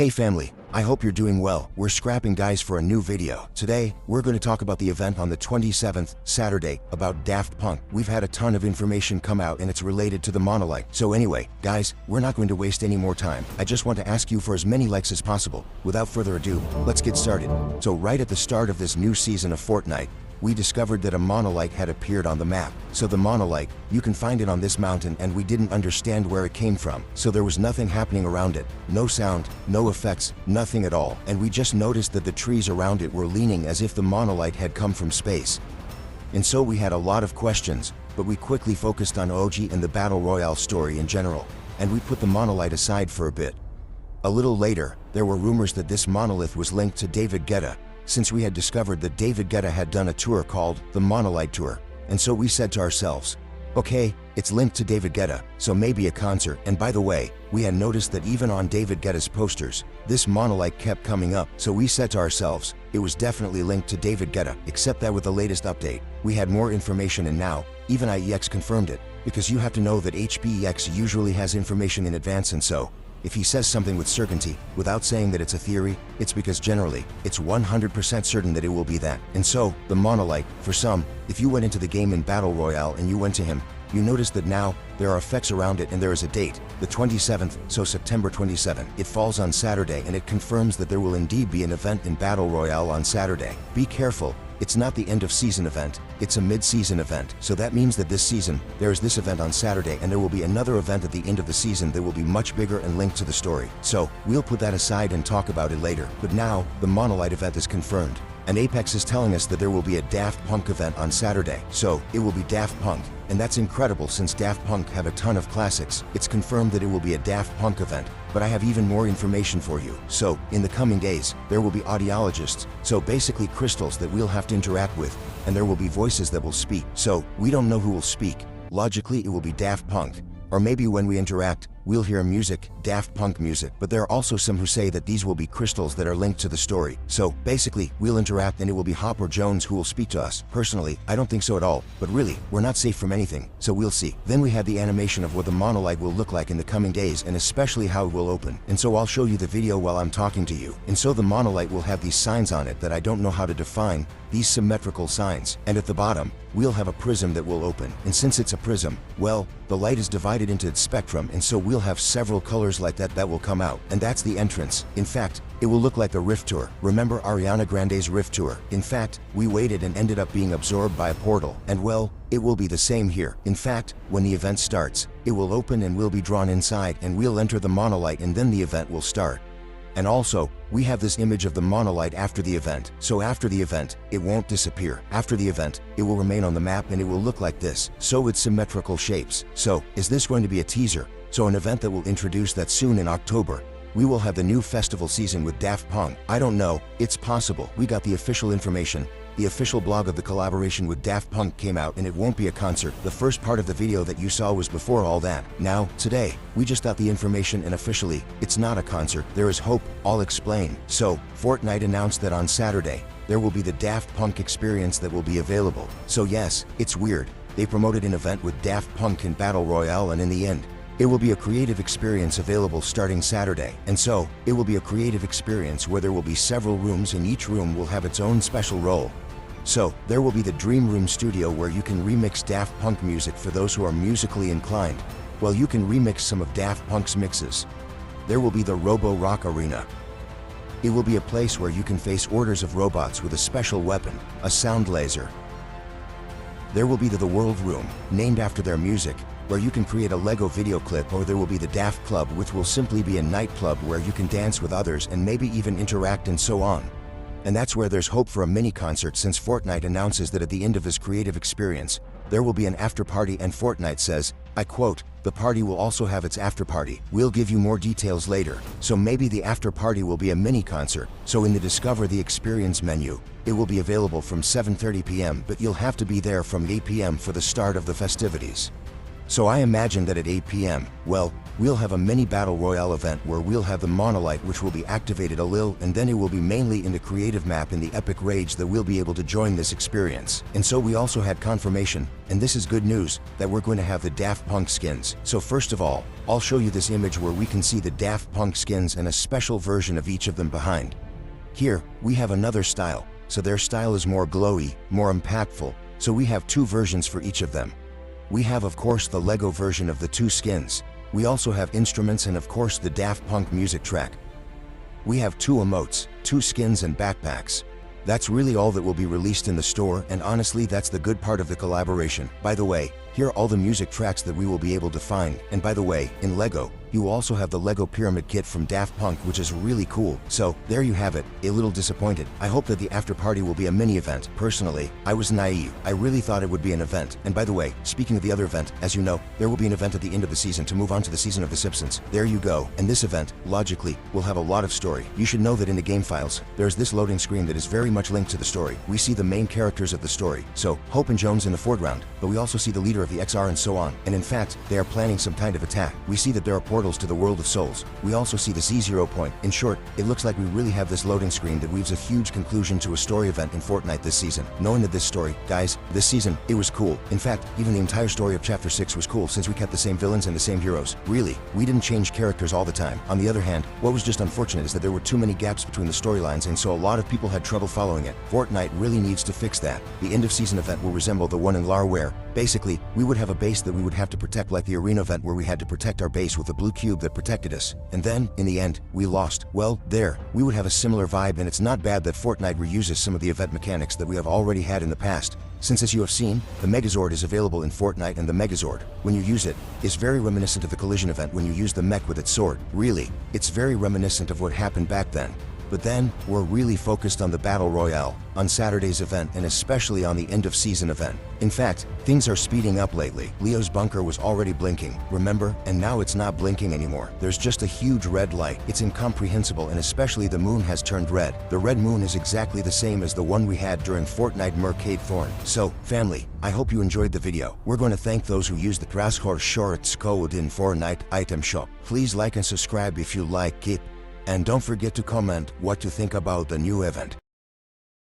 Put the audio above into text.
Hey family, I hope you're doing well. We're scrapping guys for a new video. Today, we're going to talk about the event on the 27th, Saturday, about Daft Punk. We've had a ton of information come out and it's related to the monolith. So anyway, guys, we're not going to waste any more time. I just want to ask you for as many likes as possible. Without further ado, let's get started. So right at the start of this new season of Fortnite, we discovered that a monolith had appeared on the map. So the monolith, you can find it on this mountain, and we didn't understand where it came from. So there was nothing happening around it. No sound, no effects, nothing at all. And we just noticed that the trees around it were leaning as if the monolith had come from space. And so we had a lot of questions, but we quickly focused on OG and the Battle Royale story in general. And we put the monolith aside for a bit. A little later, there were rumors that this monolith was linked to David Guetta, since we had discovered that David Guetta had done a tour called the Monolith Tour. And so we said to ourselves, okay, it's linked to David Guetta, so maybe a concert. And by the way, we had noticed that even on David Guetta's posters, this monolith kept coming up. So we said to ourselves, it was definitely linked to David Guetta, except that with the latest update, we had more information, and now, even IEX confirmed it, because you have to know that HBEX usually has information in advance, and so, if he says something with certainty, without saying that it's a theory, it's because generally, it's 100% certain that it will be that. And so, the monolith, for some, if you went into the game in Battle Royale and you went to him, you notice that now, there are effects around it and there is a date, the 27th, so September 27. It falls on Saturday and it confirms that there will indeed be an event in Battle Royale on Saturday. Be careful. It's not the end of season event, it's a mid-season event. So that means that this season, there is this event on Saturday and there will be another event at the end of the season that will be much bigger and linked to the story. So, we'll put that aside and talk about it later. But now, the monolith event is confirmed. And Apex is telling us that there will be a Daft Punk event on Saturday. So, it will be Daft Punk. And that's incredible since Daft Punk have a ton of classics. It's confirmed that it will be a Daft Punk event. But I have even more information for you. So, in the coming days, there will be audiologists, so basically crystals that we'll have to interact with, and there will be voices that will speak. So, we don't know who will speak. Logically, it will be Daft Punk. Or maybe when we interact, we'll hear music, Daft Punk music. But there are also some who say that these will be crystals that are linked to the story. So, basically, we'll interact and it will be Hop or Jones who will speak to us. Personally, I don't think so at all. But really, we're not safe from anything, so we'll see. Then we have the animation of what the monolith will look like in the coming days, and especially how it will open. And so I'll show you the video while I'm talking to you. And so the monolith will have these signs on it that I don't know how to define, these symmetrical signs. And at the bottom, we'll have a prism that will open. And since it's a prism, well, the light is divided into its spectrum, and so we'll have several colors like that will come out. And that's the entrance. In fact, it will look like the Rift Tour. Remember Ariana Grande's Rift Tour? In fact, we waited and ended up being absorbed by a portal. And well, it will be the same here. In fact, when the event starts, it will open and we'll be drawn inside and we'll enter the monolith, and then the event will start. And also, we have this image of the monolith after the event. So after the event, it won't disappear. After the event, it will remain on the map and it will look like this. So with symmetrical shapes. So, is this going to be a teaser? So an event that will introduce that soon in October. We will have the new festival season with Daft Punk. I don't know, it's possible. We got the official information. The official blog of the collaboration with Daft Punk came out, and it won't be a concert. The first part of the video that you saw was before all that. Now, today, we just got the information, and officially, it's not a concert. There is hope. I'll explain. So, Fortnite announced that on Saturday, there will be the Daft Punk experience that will be available. So yes, it's weird. They promoted an event with Daft Punk in Battle Royale, and in the end, it will be a creative experience available starting Saturday. And so, it will be a creative experience where there will be several rooms and each room will have its own special role. So, there will be the Dream Room Studio where you can remix Daft Punk music for those who are musically inclined. Well, you can remix some of Daft Punk's mixes. There will be the Robo Rock Arena. It will be a place where you can face orders of robots with a special weapon, a sound laser. There will be the World Room, named after their music, where you can create a Lego video clip, or there will be the Daft Club, which will simply be a nightclub where you can dance with others and maybe even interact and so on. And that's where there's hope for a mini concert, since Fortnite announces that at the end of this creative experience, there will be an after party, and Fortnite says, I quote, the party will also have its after party. We'll give you more details later. So maybe the after party will be a mini concert. So in the Discover the Experience menu, it will be available from 7:30 p.m. but you'll have to be there from 8 p.m. for the start of the festivities. So I imagine that at 8 p.m., well, we'll have a mini battle royale event where we'll have the monolith which will be activated a little, and then it will be mainly in the creative map in the epic rage that we'll be able to join this experience. And so we also had confirmation, and this is good news, that we're going to have the Daft Punk skins. So first of all, I'll show you this image where we can see the Daft Punk skins and a special version of each of them behind. Here, we have another style, so their style is more glowy, more impactful, so we have two versions for each of them. We have of course the Lego version of the two skins. We also have instruments and of course the Daft Punk music track. We have two emotes, two skins and backpacks. That's really all that will be released in the store, and honestly that's the good part of the collaboration. By the way, here are all the music tracks that we will be able to find. And by the way, in Lego, you will also have the Lego Pyramid Kit from Daft Punk, which is really cool. So, there you have it, a little disappointed. I hope that the after party will be a mini event. Personally, I was naive. I really thought it would be an event. And by the way, speaking of the other event, as you know, there will be an event at the end of the season to move on to the season of The Simpsons. There you go. And this event, logically, will have a lot of story. You should know that in the game files, there's this loading screen that is very much linked to the story. We see the main characters of the story. So, Hope and Jones in the foreground, but we also see the leader of the XR and so on. And in fact, they are planning some kind of attack. We see that there are portals to the world of souls. We also see the Z0 point. In short, it looks like we really have this loading screen that weaves a huge conclusion to a story event in Fortnite this season. Knowing that this story, guys, this season, it was cool. In fact, even the entire story of Chapter 6 was cool since we kept the same villains and the same heroes. Really, we didn't change characters all the time. On the other hand, what was just unfortunate is that there were too many gaps between the storylines, and so a lot of people had trouble following it. Fortnite really needs to fix that. The end of season event will resemble the one in Lar where, basically, we would have a base that we would have to protect, like the arena event where we had to protect our base with a blue cube that protected us. And then, in the end, we lost. Well, there, we would have a similar vibe, and it's not bad that Fortnite reuses some of the event mechanics that we have already had in the past. Since, as you have seen, the Megazord is available in Fortnite, and the Megazord, when you use it, is very reminiscent of the collision event when you use the mech with its sword. Really, it's very reminiscent of what happened back then. But then, we're really focused on the Battle Royale, on Saturday's event, and especially on the end-of-season event. In fact, things are speeding up lately. Leo's bunker was already blinking, remember? And now it's not blinking anymore. There's just a huge red light. It's incomprehensible, and especially the moon has turned red. The red moon is exactly the same as the one we had during Fortnite Mercade Thorn. So, family, I hope you enjoyed the video. We're going to thank those who used the Crashcore Shorts code in Fortnite item shop. Please like and subscribe if you like it. And don't forget to comment what you think about the new event.